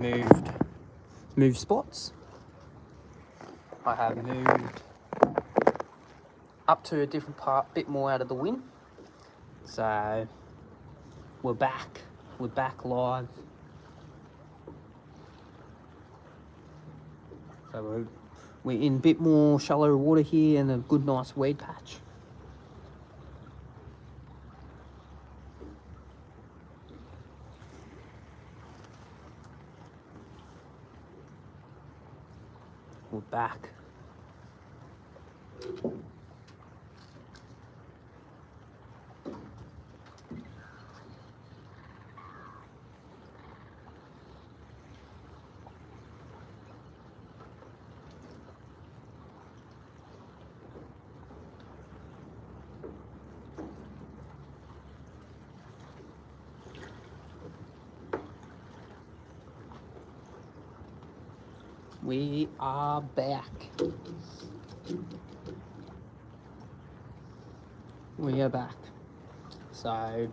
moved spots. I have moved up to a different part, bit more out of the wind. So we're back live. So we're in a bit more shallow water here and a good nice weed patch. We're back. We are back. We are back. So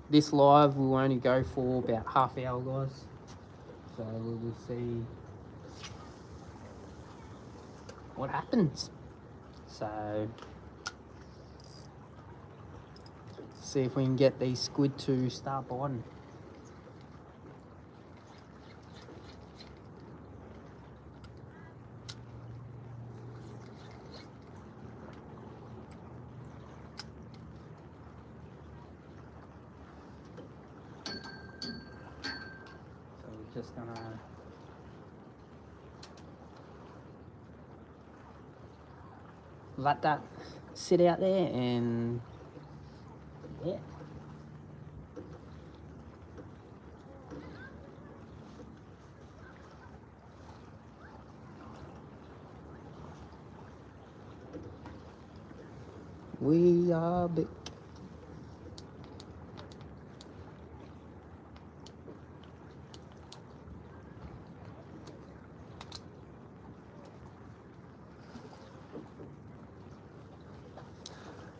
this live will only go for about half hour, guys. So we will see what happens. So see if we can get these squid to start biting. Just gonna let that sit out there and yeah. We are big.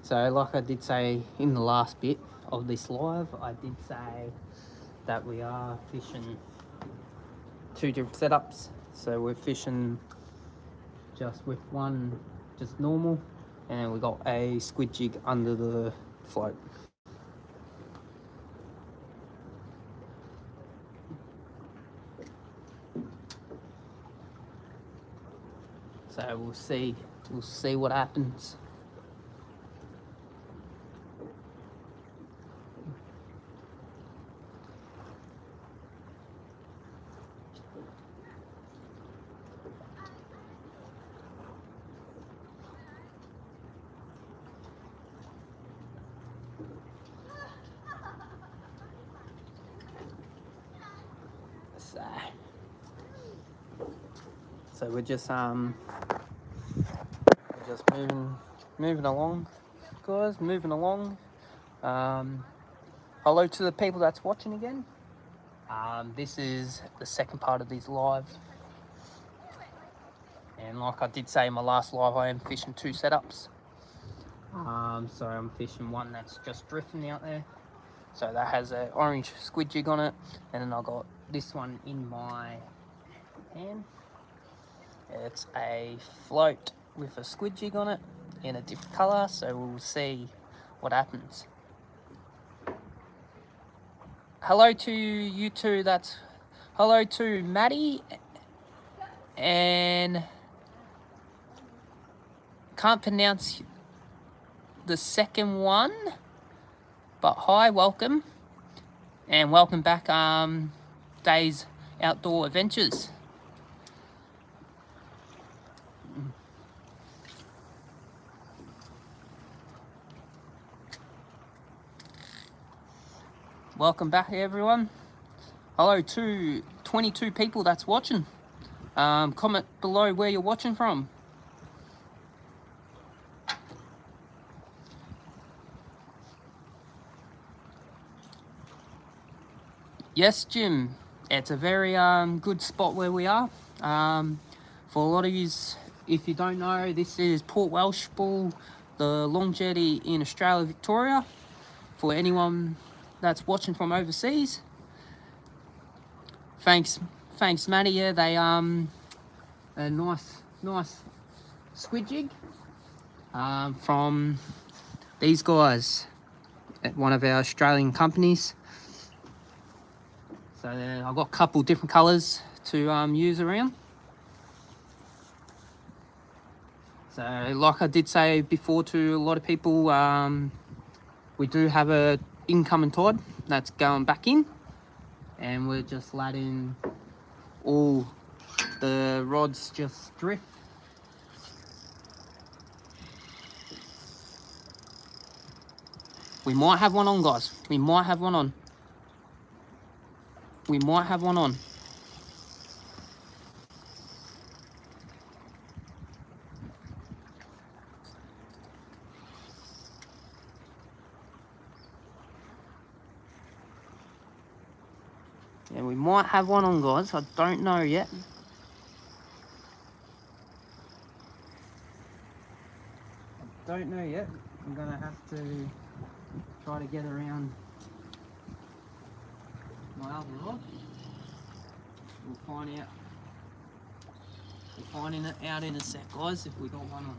So like I did say in the last bit of this live, I did say that we are fishing two different setups. So we're fishing just with one, just normal, and we got a squid jig under the float. So we'll see what happens. So we're just moving along, guys. Moving along. Hello to the people that's watching again. This is the second part of this live, and like I did say in my last live, I am fishing two setups. So I'm fishing one that's just drifting out there. So that has an orange squid jig on it, and then I got this one in my hand. It's a float with a squid jig on it in a different colour, so we'll see what happens. Hello to you two, hello to Maddie, and can't pronounce the second one, but hi, welcome, and welcome back, Days Outdoor Adventures. Welcome back, everyone. Hello to 22 people that's watching. Comment below where you're watching from. Yes, Jim. It's a very good spot where we are. For a lot of you, if you don't know, this is Port Welshpool, the long jetty in Australia, Victoria. For anyone that's watching from overseas, thanks thanks Matty. Yeah, they a nice squid jig from these guys at one of our Australian companies. So I've got a couple different colours to use around. So like I did say before to a lot of people, we do have a incoming tide that's going back in, and we're just letting all the rods just drift. We might have one on, guys. We might have one on. We might have one on. Yeah, we might have one on, guys. I don't know yet. I don't know yet. I'm gonna have to try to get around my other rod. We'll find out. We're finding it out in a sec, guys, if we got one on.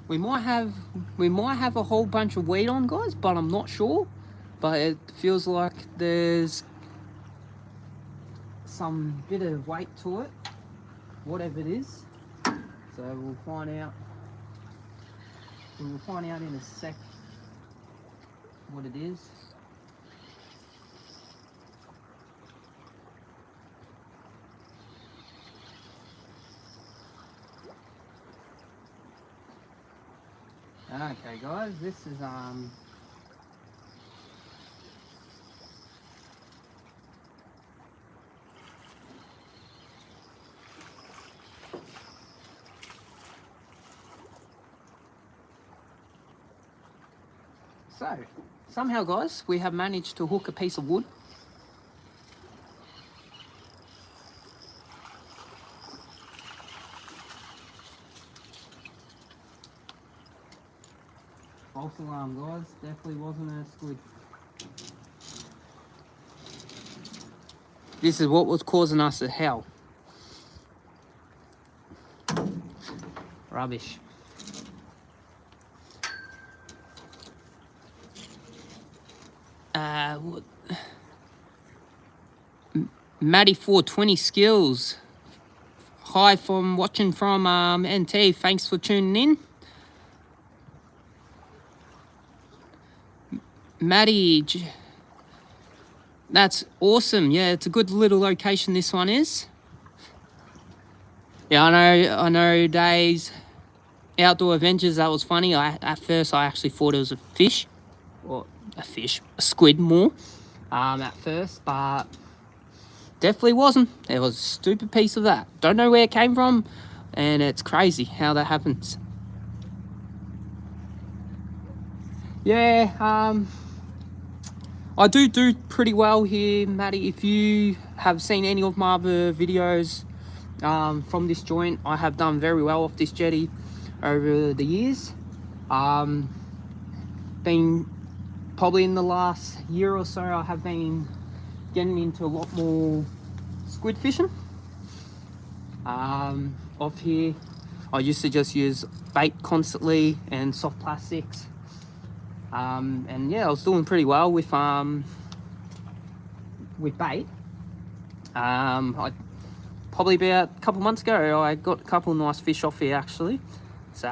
We might have a whole bunch of weight on, guys, but I'm not sure. But it feels like there's some bit of weight to it, whatever it is. So we'll find out. We'll find out in a sec what it is. Okay, guys, this is so somehow, guys, we have managed to hook a piece of wood. False alarm, guys. Definitely wasn't a squid. This is what was causing us a hell. Rubbish. What? Matty 420 skills. Hi from watching from NT. Thanks for tuning in. Matty, that's awesome. Yeah, it's a good little location this one is. Yeah, I know Days Outdoor Adventures, that was funny. At first I actually thought it was a fish, or a squid more, at first, but definitely wasn't. It was a stupid piece of that. Don't know where it came from, and it's crazy how that happens. Yeah, I do pretty well here, Matty. If you have seen any of my other videos from this joint, I have done very well off this jetty over the years. Been probably in the last year or so, I have been getting into a lot more squid fishing. Off here, I used to just use bait constantly and soft plastics. And yeah, I was doing pretty well with bait. I probably about a couple months ago, I got a couple nice fish off here actually. So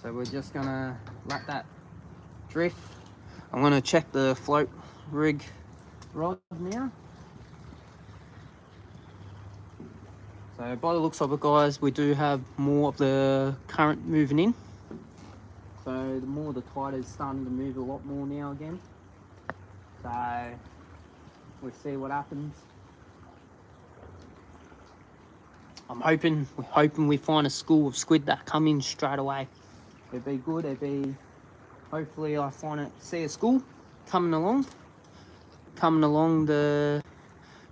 we're just gonna let that drift. I'm gonna check the float rig rod now. So by the looks of it, guys, we do have more of the current moving in. So the more the tide is starting to move a lot more now again. So we'll see what happens. We're hoping we find a school of squid that come in straight away. It'd be good. Hopefully I see a school coming along the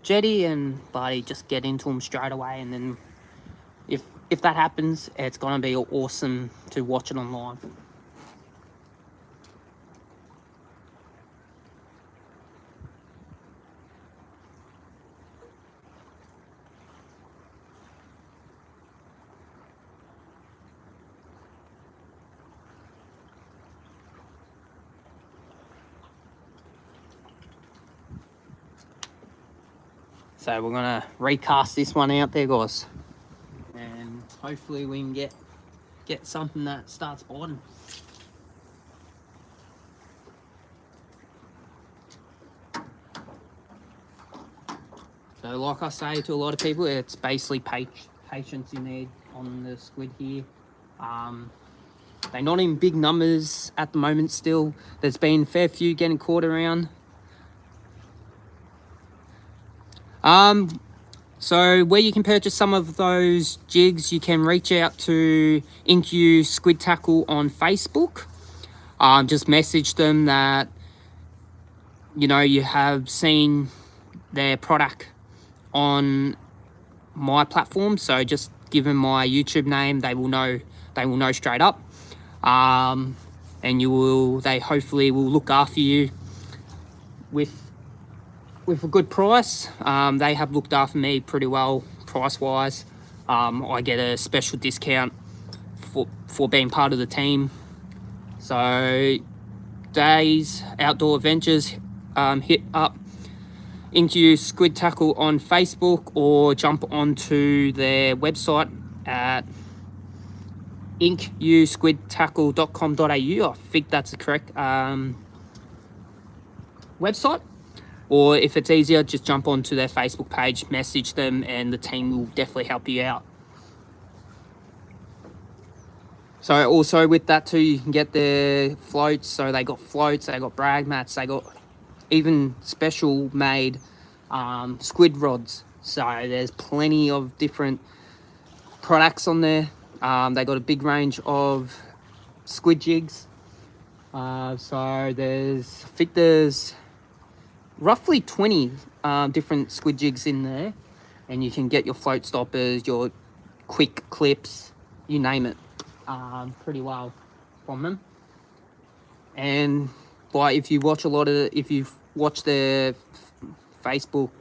jetty, and buddy, just get into them straight away. And then if that happens, it's gonna be awesome to watch it on live. So we're gonna recast this one out there, guys, and hopefully we can get something that starts biting. So like I say to a lot of people, it's basically patience you need on the squid here. They're not in big numbers at the moment still. There's been a fair few getting caught around. So where you can purchase some of those jigs, you can reach out to InkU Squid Tackle on Facebook. Just message them that, you know, you have seen their product on my platform. So just give them my YouTube name, they will know straight up. And they hopefully will look after you with a good price. They have looked after me pretty well price wise. I get a special discount for being part of the team. So Days Outdoor Adventures, hit up InkU Squid Tackle on Facebook, or jump onto their website at inkusquidtackle.com.au. I think that's the correct website. Or if it's easier, just jump onto their Facebook page, message them, and the team will definitely help you out. So also with that too, you can get their floats. So they got floats, they got brag mats, they got even special made squid rods. So there's plenty of different products on there. They got a big range of squid jigs. So I think there's roughly 20 different squid jigs in there, and you can get your float stoppers, your quick clips, you name it, pretty well from them. And if you watch their Facebook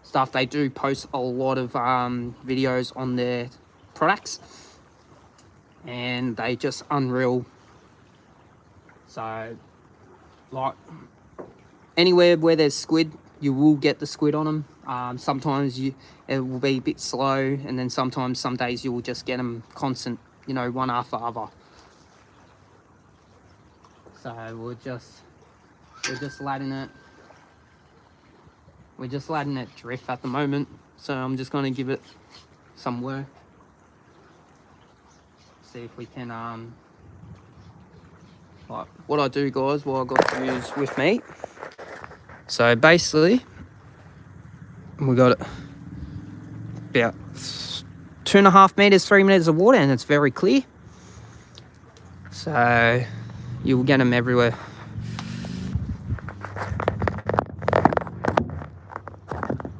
stuff, they do post a lot of videos on their products, and they just unreal. So like anywhere where there's squid, you will get the squid on them. Sometimes it will be a bit slow, and then some days you will just get them constant, you know, one after other. So we're just letting it drift at the moment. So I'm just going to give it some work. See if we can like what I do, guys, what I got to use with me. So basically, we got about 2.5 meters, 3 meters of water, and it's very clear. So you'll get them everywhere.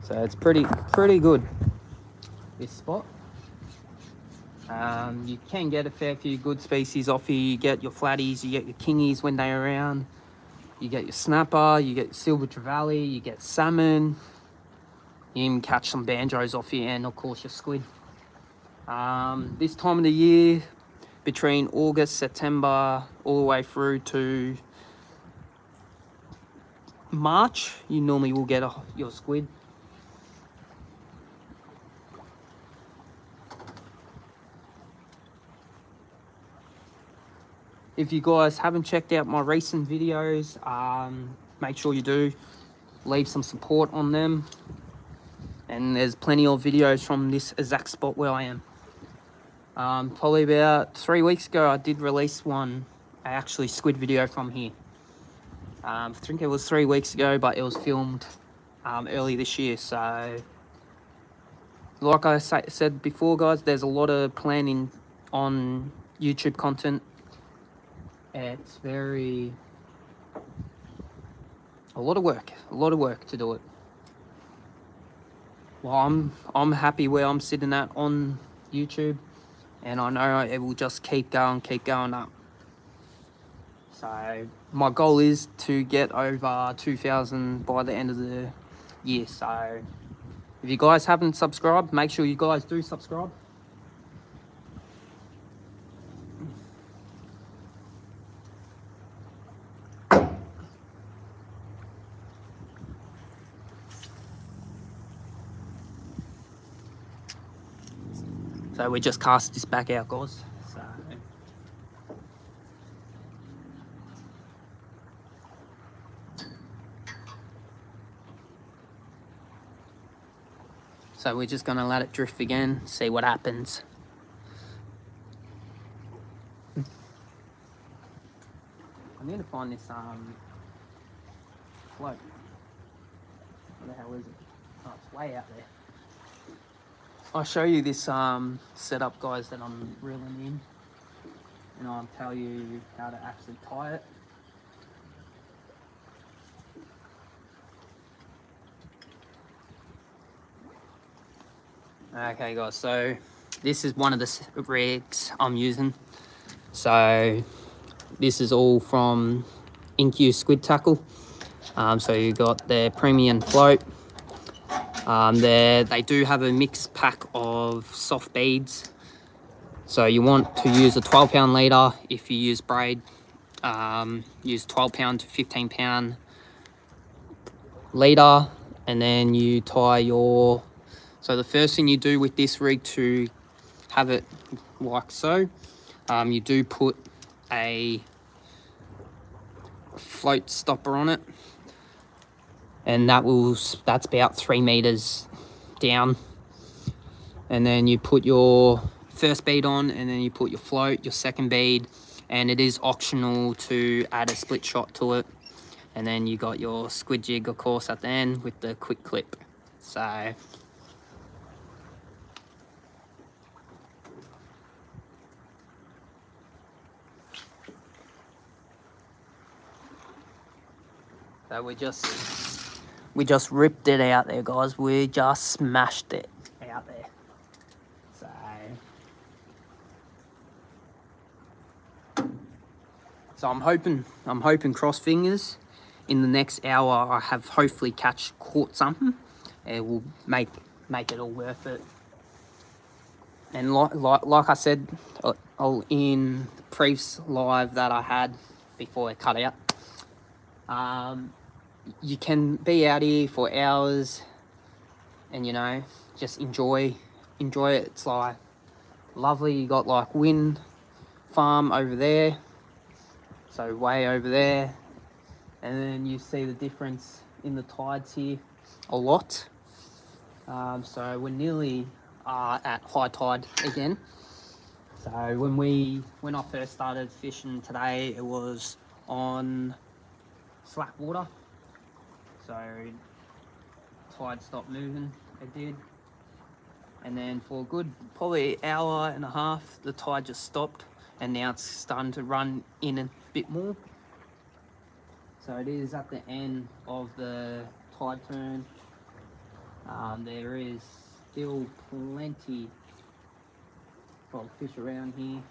So it's pretty good, this spot. You can get a fair few good species off here. You get your flatties, you get your kingies when they're around. You get your snapper, you get silver trevally, you get salmon. You even catch some banjos off here, and of course your squid. This time of the year, between August, September, all the way through to March, you normally will get your squid. If you guys haven't checked out my recent videos, make sure you do. Leave some support on them. And there's plenty of videos from this exact spot where I am. Probably about 3 weeks ago, I did release one, actually squid video from here. I think it was 3 weeks ago, but it was filmed early this year. So, like I said before, guys, there's a lot of planning on YouTube content. It's very a lot of work to do it. Well, I'm happy where I'm sitting at on YouTube, and I know it will just keep going up. So my goal is to get over 2,000 by the end of the year. So if you guys haven't subscribed, make sure you guys do subscribe. So we just cast this back out, guys. So we're just gonna let it drift again, see what happens. I need to find this float. What the hell is it? Oh, it's way out there. I'll show you this setup, guys, that I'm reeling in, and I'll tell you how to actually tie it. Okay, guys, so this is one of the rigs I'm using. So this is all from InQ Squid Tackle. So you got the premium float. They do have a mixed pack of soft beads. So you want to use a 12-pound leader. If you use braid, use 12-pound to 15-pound leader, and then you tie your... So the first thing you do with this rig to have it like so, you do put a float stopper on it, and that's about 3 meters down. And then you put your first bead on, and then you put your float, your second bead, and it is optional to add a split shot to it. And then you got your squid jig, of course, at the end with the quick clip. So we just ripped it out there, guys. We just smashed it out there. So I'm hoping cross fingers in the next hour I have hopefully caught something. It will make it all worth it. And like I said in the previous live that I had before I cut out, you can be out here for hours and, you know, just enjoy it. It's like lovely. You got like wind farm over there, so way over there, and then you see the difference in the tides here a lot. So we're nearly at high tide again. So when I first started fishing today, it was on slack water. So tide stopped moving, it did. And then for a good probably hour and a half, the tide just stopped, and now it's starting to run in a bit more. So it is at the end of the tide turn. There is still plenty of fish around here.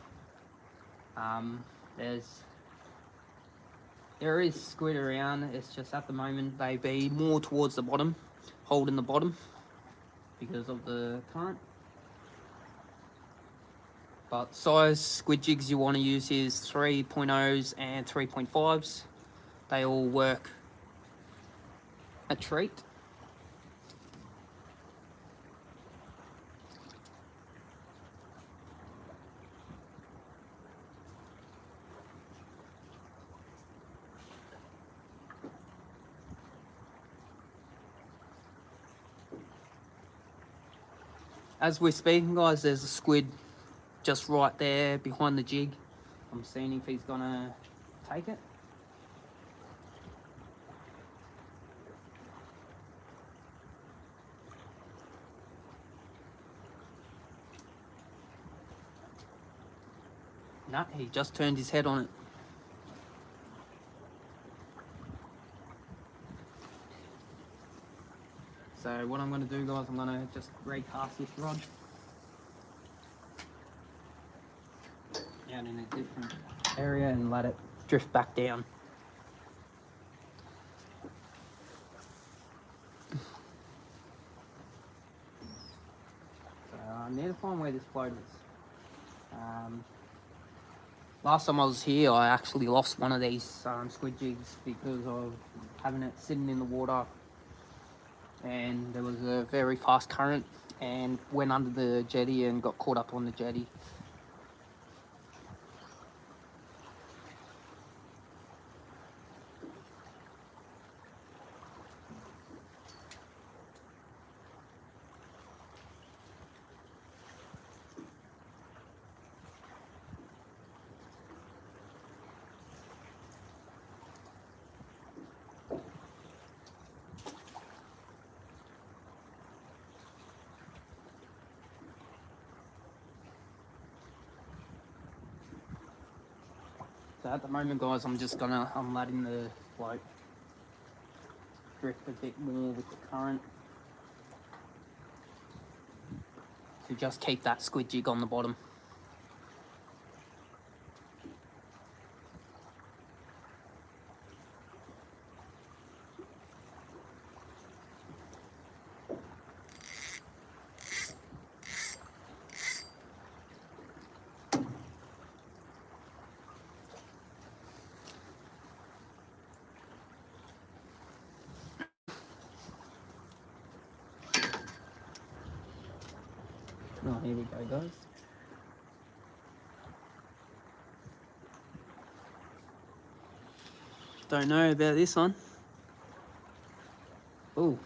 There is squid around. It's just at the moment they be more towards the bottom, holding the bottom because of the current. But size squid jigs you want to use is 3.0s and 3.5s. They all work a treat. As we're speaking, guys, there's a squid just right there behind the jig. I'm seeing if he's gonna take it. No, he just turned his head on it. So what I'm going to do, guys, I'm going to just recast this rod out in a different area and let it drift back down. So I need to find where this float is. Last time I was here, I actually lost one of these squid jigs because of having it sitting in the water, and there was a very fast current and went under the jetty and got caught up on the jetty. So at the moment, guys, I'm letting the float drift a bit more with the current to just keep that squid jig on the bottom. Oh, here we go, guys. Don't know about this one. Oh.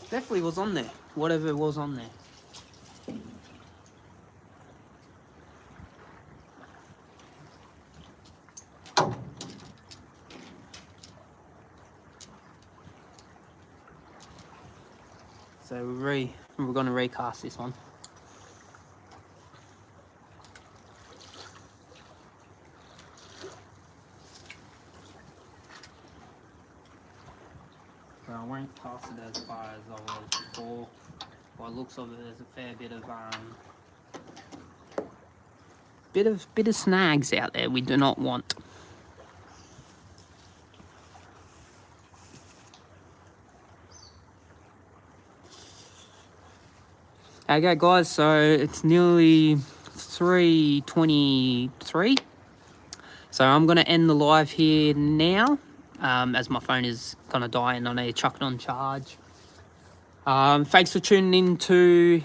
Definitely was on there, whatever was on there. So we're going to recast this one. So I won't cast it as far as I was before. By the looks of it, there's a fair bit of snags out there we do not want. Okay, guys, so it's nearly 3:23. So I'm going to end the live here now, as my phone is going to die and I need to chuck it on charge. Thanks for tuning in to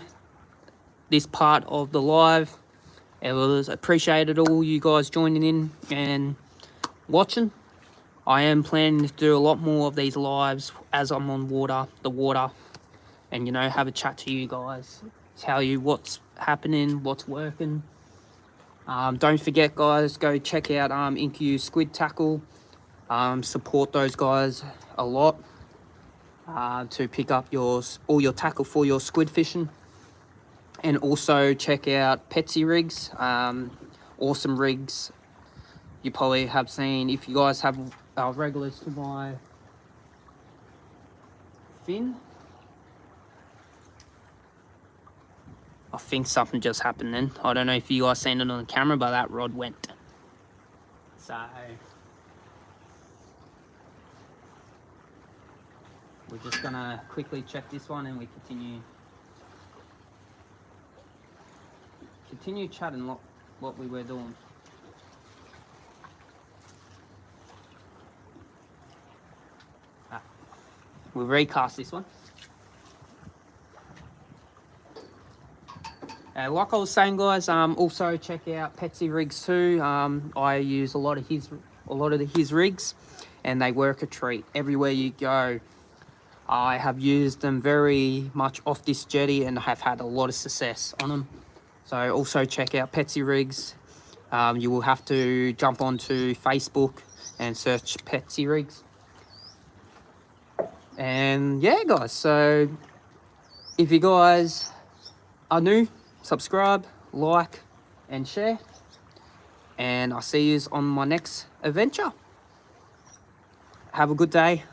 this part of the live. It was appreciated, all you guys joining in and watching. I am planning to do a lot more of these lives as I'm on the water, and, you know, have a chat to you guys, tell you what's happening, what's working. Don't forget, guys, go check out Incu Squid Tackle. Support those guys a lot to pick up all your tackle for your squid fishing. And also check out Petsy Rigs. Awesome rigs. You probably have seen, if you guys have regulars to my fin. I think something just happened then. I don't know if you guys seen it on the camera, but that rod went. So we're just gonna quickly check this one and we continue chatting what we were doing. We'll recast this one. Like I was saying, guys, also check out Petsy Rigs too. I use a lot of his rigs, and they work a treat everywhere you go. I have used them very much off this jetty and have had a lot of success on them. So also check out Petsy Rigs. You will have to jump onto Facebook, and search Petsy Rigs. And yeah, guys, so if you guys are new, subscribe, like, and share. And I'll see you on my next adventure. Have a good day.